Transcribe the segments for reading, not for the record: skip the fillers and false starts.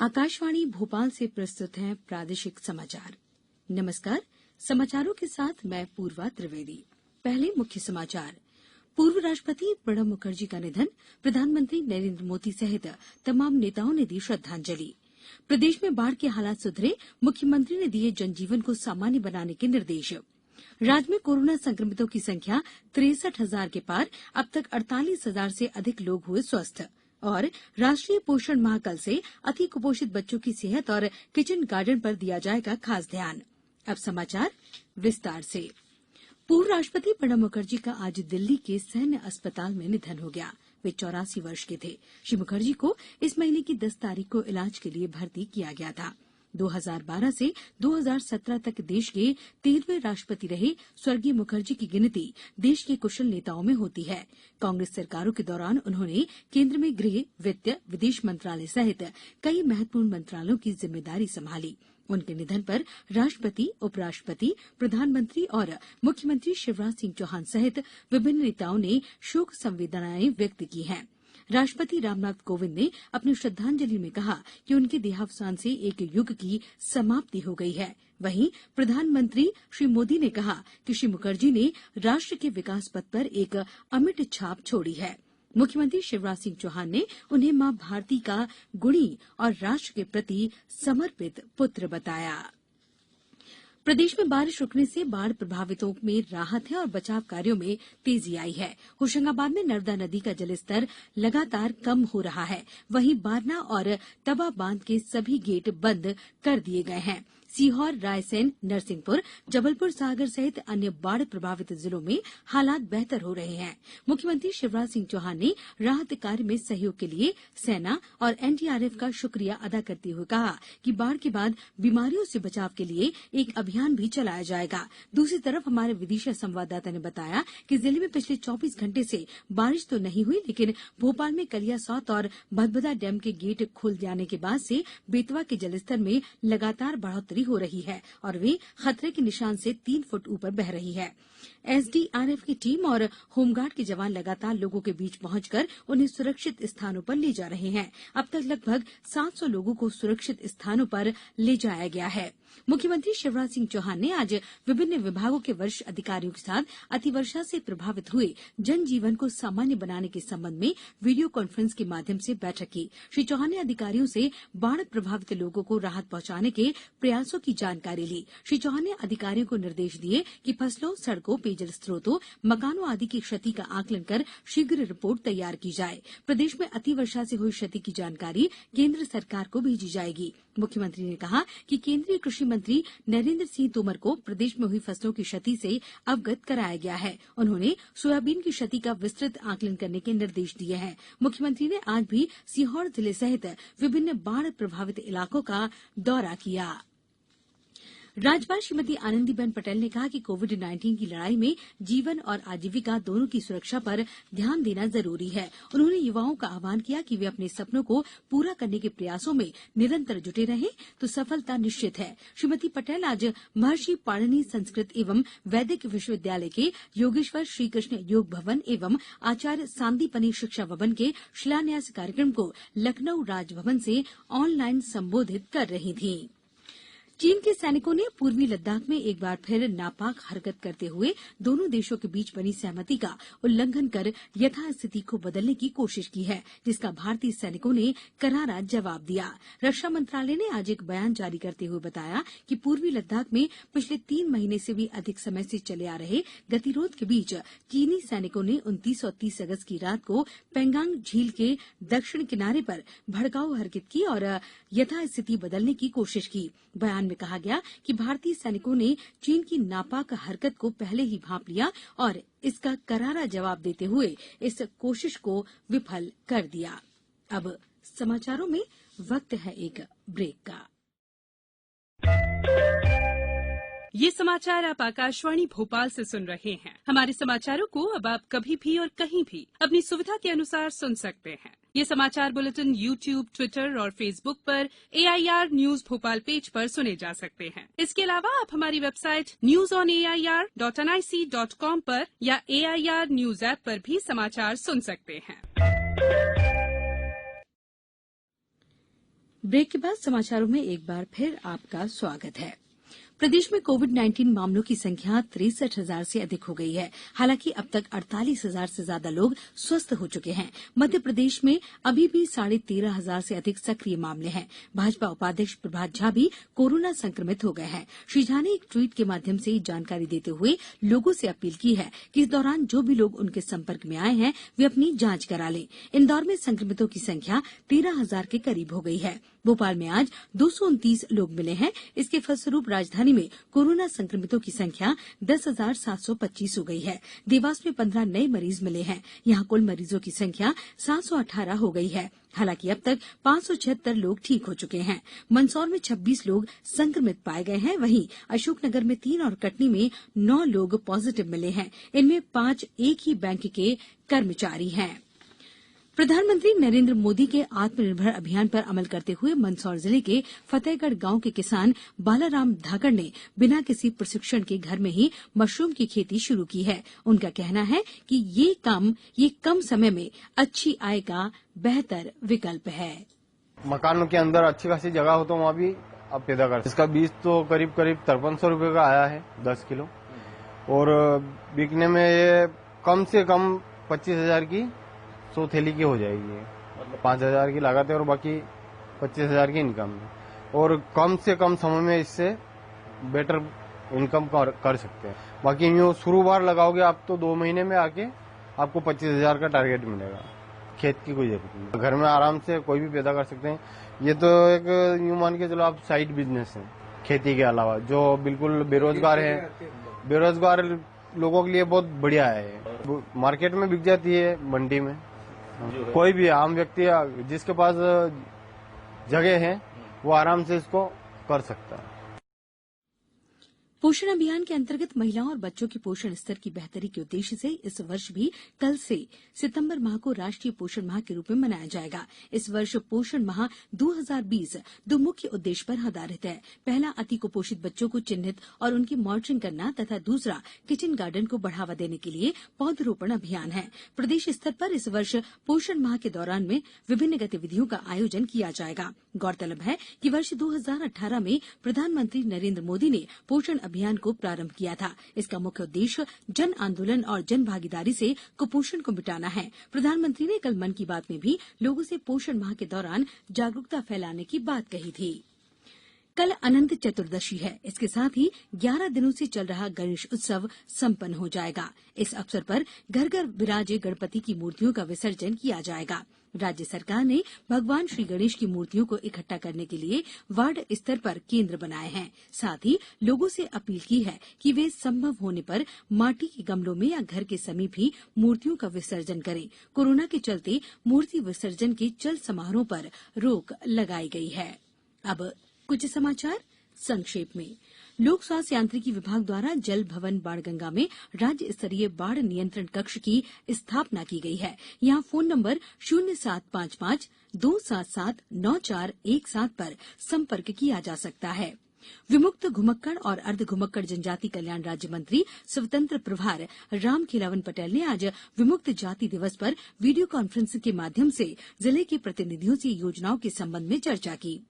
आकाशवाणी भोपाल से प्रस्तुत हैं प्रादेशिक समाचार। नमस्कार, समाचारों के साथ मैं पूर्वा त्रिवेदी। पहले मुख्य समाचार। पूर्व राष्ट्रपति प्रणब मुखर्जी का निधन, प्रधानमंत्री नरेंद्र मोदी सहित तमाम नेताओं ने दी श्रद्धांजलि। प्रदेश में बाढ़ के हालात सुधरे, मुख्यमंत्री ने दिए जनजीवन को सामान्य बनाने के निर्देश। राज्य में कोरोना संक्रमितों की संख्या 63,000 के पार, अब तक 48,000 से अधिक लोग हुए स्वस्थ। और राष्ट्रीय पोषण माह कल से अति कुपोषित बच्चों की सेहत और किचन गार्डन पर दिया जाएगा खास ध्यान। अब समाचार विस्तार से। पूर्व राष्ट्रपति प्रणब मुखर्जी का आज दिल्ली के सैन्य अस्पताल में निधन हो गया। वे 84 वर्ष के थे। श्री मुखर्जी को इस महीने की 10 तारीख को इलाज के लिए भर्ती किया गया था। 2012 से 2017 तक देश के 13वें राष्ट्रपति रहे स्वर्गीय मुखर्जी की गिनती देश के कुशल नेताओं में होती है। कांग्रेस सरकारों के दौरान उन्होंने केंद्र में गृह, वित्त, विदेश मंत्रालय सहित कई महत्वपूर्ण मंत्रालयों की जिम्मेदारी संभाली। उनके निधन पर राष्ट्रपति, उपराष्ट्रपति, प्रधानमंत्री और मुख्यमंत्री शिवराज सिंह चौहान सहित विभिन्न नेताओं ने शोक संवेदनाएं व्यक्त की हैं। राष्ट्रपति रामनाथ कोविंद ने अपनी श्रद्धांजलि में कहा कि उनके देहावसान से एक युग की समाप्ति हो गई है। वहीं प्रधानमंत्री श्री मोदी ने कहा कि श्री मुखर्जी ने राष्ट्र के विकास पथ पर एक अमिट छाप छोड़ी है। मुख्यमंत्री शिवराज सिंह चौहान ने उन्हें मां भारती का गुणी और राष्ट्र के प्रति समर्पित पुत्र बताया। प्रदेश में बारिश रुकने से बाढ़ प्रभावितों में राहत है और बचाव कार्यों में तेजी आई है। होशंगाबाद में नर्मदा नदी का जलस्तर लगातार कम हो रहा है। वहीं बारना और तवा बांध के सभी गेट बंद कर दिए गए हैं। सीहोर, रायसेन, नरसिंहपुर, जबलपुर, सागर सहित अन्य बाढ़ प्रभावित जिलों में हालात बेहतर हो रहे हैं। मुख्यमंत्री शिवराज सिंह चौहान ने राहत कार्य में सहयोग के लिए सेना और एनडीआरएफ का शुक्रिया अदा करते हुए कहा कि बाढ़ के बाद बीमारियों से बचाव के लिए एक अभियान भी चलाया जाएगा। दूसरी तरफ हमारे विदिशा संवाददाता ने बताया कि जिले में पिछले 24 घंटे से बारिश तो नहीं हुई, लेकिन भोपाल में कलियासौत और भदभदा डैम के गेट खुल जाने के बाद से बेतवा के जलस्तर में लगातार बढ़ोतरी हो रही है और वे खतरे के निशान से 3 फुट ऊपर बह रही है। एसडीआरएफ की टीम और होमगार्ड के जवान लगातार लोगों के बीच पहुंचकर उन्हें सुरक्षित स्थानों पर ले जा रहे हैं। अब तक लगभग 700 लोगों को सुरक्षित स्थानों पर ले जाया गया है। मुख्यमंत्री शिवराज सिंह चौहान ने आज विभिन्न विभागों के वरिष्ठ अधिकारियों के साथ अतिवर्षा से प्रभावित हुए जनजीवन को सामान्य बनाने के संबंध में वीडियो कॉन्फ्रेंस के माध्यम से बैठक की। श्री चौहान ने अधिकारियों से बाढ़ प्रभावित लोगों को राहत पहुंचाने के प्रयासों की जानकारी ली। श्री चौहान ने अधिकारियों को निर्देश दिए कि फसलों, सड़कों, पेयजल स्रोतों, मकानों आदि की क्षति का आकलन कर शीघ्र रिपोर्ट तैयार की जाए। प्रदेश में अतिवर्षा से हुई क्षति की जानकारी केंद्र सरकार को भेजी जाएगी। मुख्यमंत्री ने कहा कि केंद्रीय कृषि मंत्री नरेंद्र सिंह तोमर को प्रदेश में हुई फसलों की क्षति से अवगत कराया गया है। उन्होंने सोयाबीन की क्षति का विस्तृत आकलन करने के निर्देश दिए हैं। मुख्यमंत्री ने आज भी सीहोर जिले सहित विभिन्न बाढ़ प्रभावित इलाकों का दौरा किया। राज्यपाल श्रीमती आनंदीबेन पटेल ने कहा कि कोविड-19 की लड़ाई में जीवन और आजीविका दोनों की सुरक्षा पर ध्यान देना जरूरी है। उन्होंने युवाओं का आह्वान किया कि वे अपने सपनों को पूरा करने के प्रयासों में निरंतर जुटे रहें तो सफलता निश्चित है। श्रीमती पटेल आज महर्षि पाणिनि संस्कृत एवं वैदिक विश्वविद्यालय के योगेश्वर श्रीकृष्ण योग भवन एवं आचार्य सांदीपनि शिक्षा भवन के शिलान्यास कार्यक्रम को लखनऊ राजभवन से ऑनलाइन संबोधित कर रही थीं। चीन के सैनिकों ने पूर्वी लद्दाख में एक बार फिर नापाक हरकत करते हुए दोनों देशों के बीच बनी सहमति का उल्लंघन कर यथास्थिति को बदलने की कोशिश की है, जिसका भारतीय सैनिकों ने करारा जवाब दिया। रक्षा मंत्रालय ने आज एक बयान जारी करते हुए बताया कि पूर्वी लद्दाख में पिछले 3 महीने से भी अधिक समय से चले आ रहे गतिरोध के बीच चीनी सैनिकों ने 29 और 30 अगस्त की रात को पेंगांग झील के दक्षिण किनारे पर भड़काऊ हरकत की और यथास्थिति बदलने की कोशिश की। बयान में कहा गया कि भारतीय सैनिकों ने चीन की नापाक हरकत को पहले ही भांप लिया और इसका करारा जवाब देते हुए इस कोशिश को विफल कर दिया। अब समाचारों में वक्त है एक ब्रेक का। ये समाचार आप आकाशवाणी भोपाल से सुन रहे हैं। हमारे समाचारों को अब आप कभी भी और कहीं भी अपनी सुविधा के अनुसार सुन सकते हैं। ये समाचार बुलेटिन YouTube, ट्विटर और फेसबुक पर AIR न्यूज भोपाल पेज पर सुने जा सकते हैं। इसके अलावा आप हमारी वेबसाइट newsonair.nic.com पर या AIR न्यूज ऐप पर भी समाचार सुन सकते हैं। ब्रेक के बाद समाचारों में एक बार फिर आपका स्वागत है। प्रदेश में कोविड-19 मामलों की संख्या 63,000 से अधिक हो गई है। हालांकि अब तक 48,000 से ज्यादा लोग स्वस्थ हो चुके हैं। मध्य प्रदेश में अभी भी 13,500 से अधिक सक्रिय मामले हैं। भाजपा उपाध्यक्ष प्रभात झा भी कोरोना संक्रमित हो गए हैं। श्री झा ने एक ट्वीट के माध्यम से जानकारी देते हुए लोगों से अपील की है कि इस दौरान जो भी लोग उनके संपर्क में आए हैं वे अपनी जांच करा लें। इंदौर में संक्रमितों की संख्या 13,000 के करीब हो गई है। भोपाल में आज 229 लोग मिले हैं। इसके फलस्वरूप राजधानी में कोरोना संक्रमितों की संख्या 10,725 हो गई है। देवास में 15 नए मरीज मिले हैं। यहां कुल मरीजों की संख्या 718 हो गई है। हालांकि अब तक 576 लोग ठीक हो चुके हैं। मंदसौर में 26 लोग संक्रमित पाए गए हैं। वहीं अशोकनगर में 3 और कटनी में 9 लोग पॉजिटिव मिले हैं। इनमें 5 एक ही बैंक के कर्मचारी हैं। प्रधानमंत्री नरेंद्र मोदी के आत्मनिर्भर अभियान पर अमल करते हुए मंदसौर जिले के फतेहगढ़ गांव के किसान बालाराम धाकड़ ने बिना किसी प्रशिक्षण के घर में ही मशरूम की खेती शुरू की है। उनका कहना है कि ये कम समय में अच्छी आय का बेहतर विकल्प है। मकानों के अंदर अच्छी खासी जगह हो तो वहाँ भी आप पैदा कर। इसका बीज तो करीब 5300 रुपये का आया है 10 किलो, और बिकने में ये कम से कम 25,000 की 100 थैली की हो जाएगी। मतलब 5,000 की लागत है और बाकी 25,000 की इनकम है, और कम से कम समय में इससे बेटर इनकम कर सकते हैं। बाकी यूँ शुरू बार लगाओगे आप तो 2 महीने में आके आपको 25,000 का टारगेट मिलेगा। खेत की कोई जरूरत नहीं, घर में आराम से कोई भी पैदा कर सकते हैं। ये तो एक यूँ मान के चलो आप साइड बिजनेस है खेती के अलावा, जो बिल्कुल बेरोजगार लोगों के लिए बहुत बढ़िया है। मार्केट में बिक जाती है, मंडी में कोई भी आम व्यक्ति जिसके पास जगह है वो आराम से इसको कर सकता है। पोषण अभियान के अंतर्गत महिलाओं और बच्चों के पोषण स्तर की बेहतरी के उद्देश्य से इस वर्ष भी कल से सितंबर माह को राष्ट्रीय पोषण माह के रूप में मनाया जाएगा। इस वर्ष पोषण माह 2020 दो मुख्य उद्देश्य पर आधारित है। पहला, अति कुपोषित बच्चों को चिन्हित और उनकी मॉनिटरिंग करना तथा दूसरा, किचन गार्डन को बढ़ावा देने के लिए पौधरोपण अभियान है। प्रदेश स्तर पर इस वर्ष पोषण माह के दौरान में विभिन्न गतिविधियों का आयोजन किया जाएगा। गौरतलब है कि वर्ष 2018 में प्रधानमंत्री नरेंद्र मोदी ने पोषण अभियान को प्रारंभ किया था। इसका मुख्य उद्देश्य जन आंदोलन और जन भागीदारी से कुपोषण को मिटाना है। प्रधानमंत्री ने कल मन की बात में भी लोगों से पोषण माह के दौरान जागरूकता फैलाने की बात कही थी। कल अनंत चतुर्दशी है। इसके साथ ही 11 दिनों से चल रहा गणेश उत्सव संपन्न हो जाएगा। इस अवसर पर घर घर विराजे गणपति की मूर्तियों का विसर्जन किया जाएगा। राज्य सरकार ने भगवान श्री गणेश की मूर्तियों को इकट्ठा करने के लिए वार्ड स्तर पर केंद्र बनाए हैं। साथ ही लोगों से अपील की है कि वे संभव होने पर माटी के गमलों में या घर के समीप ही मूर्तियों का विसर्जन करें। कोरोना के चलते मूर्ति विसर्जन के चल समारोह पर रोक लगाई गई है। अब कुछ समाचार संक्षेप में। लोक स्वास्थ्य यांत्रिकी विभाग द्वारा जल भवन बाणगंगा में राज्य स्तरीय बाढ़ नियंत्रण कक्ष की स्थापना की गई है। यहां फोन नंबर 0755 277 9417 पर संपर्क किया जा सकता है। विमुक्त घुमक्कड़ और अर्ध घुमक्कड़ जनजाति कल्याण राज्य मंत्री स्वतंत्र प्रभार रामखेलावन पटेल ने आज विमुक्त जाति दिवस पर वीडियो कॉन्फ्रेंसिंग के माध्यम से जिले के प्रतिनिधियों से योजनाओं के संबंध में चर्चा की।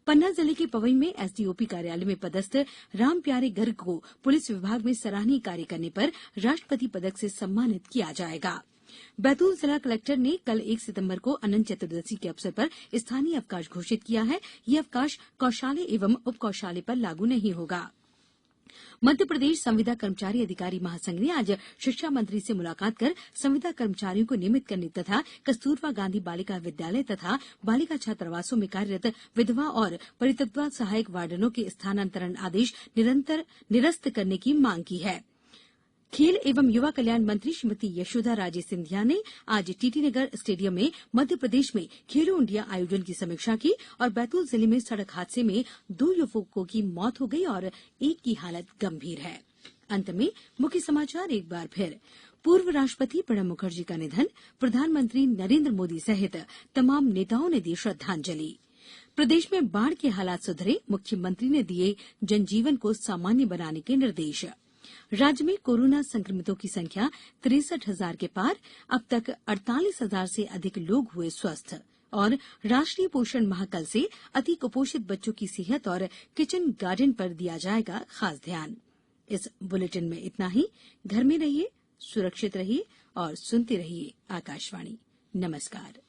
पन्ना जिले के पवई में एसडीओपी कार्यालय में पदस्थ राम प्यारे गर्ग को पुलिस विभाग में सराहनीय कार्य करने पर राष्ट्रपति पदक से सम्मानित किया जाएगा। बैतूल जिला कलेक्टर ने कल 1 सितंबर को अनंत चतुर्दशी के अवसर पर स्थानीय अवकाश घोषित किया है। यह अवकाश कौशाले एवं उप कौशाले पर लागू नहीं होगा। मध्य प्रदेश संविदा कर्मचारी अधिकारी महासंघ ने आज शिक्षा मंत्री से मुलाकात कर संविदा कर्मचारियों को नियमित करने तथा कस्तूरबा गांधी बालिका विद्यालय तथा बालिका छात्रावासों में कार्यरत विधवा और परित्यक्ता सहायक वार्डनों के स्थानांतरण आदेश निरस्त करने की मांग की है। खेल एवं युवा कल्याण मंत्री श्रीमती यशोधा राजे सिंधिया ने आज टीटी नगर स्टेडियम में मध्य प्रदेश में खेलो इंडिया आयोजन की समीक्षा की और बैतूल जिले में सड़क हादसे में 2 युवकों की मौत हो गई और एक की हालत गंभीर है। अंत में मुख्य समाचार एक बार फिर। पूर्व राष्ट्रपति प्रणब मुखर्जी का निधन, प्रधानमंत्री नरेंद्र मोदी सहित तमाम नेताओं ने दी श्रद्धांजलि। प्रदेश में बाढ़ के हालात सुधरे, मुख्यमंत्री ने दिए जनजीवन को सामान्य बनाने के निर्देश। राज्य में कोरोना संक्रमितों की संख्या 63,000 के पार, अब तक 48,000 से अधिक लोग हुए स्वस्थ। और राष्ट्रीय पोषण माह कल से अति कुपोषित बच्चों की सेहत और किचन गार्डन पर दिया जाएगा खास ध्यान। इस बुलेटिन में इतना ही। घर में रहिए, सुरक्षित रहिए और सुनते रहिए आकाशवाणी। नमस्कार।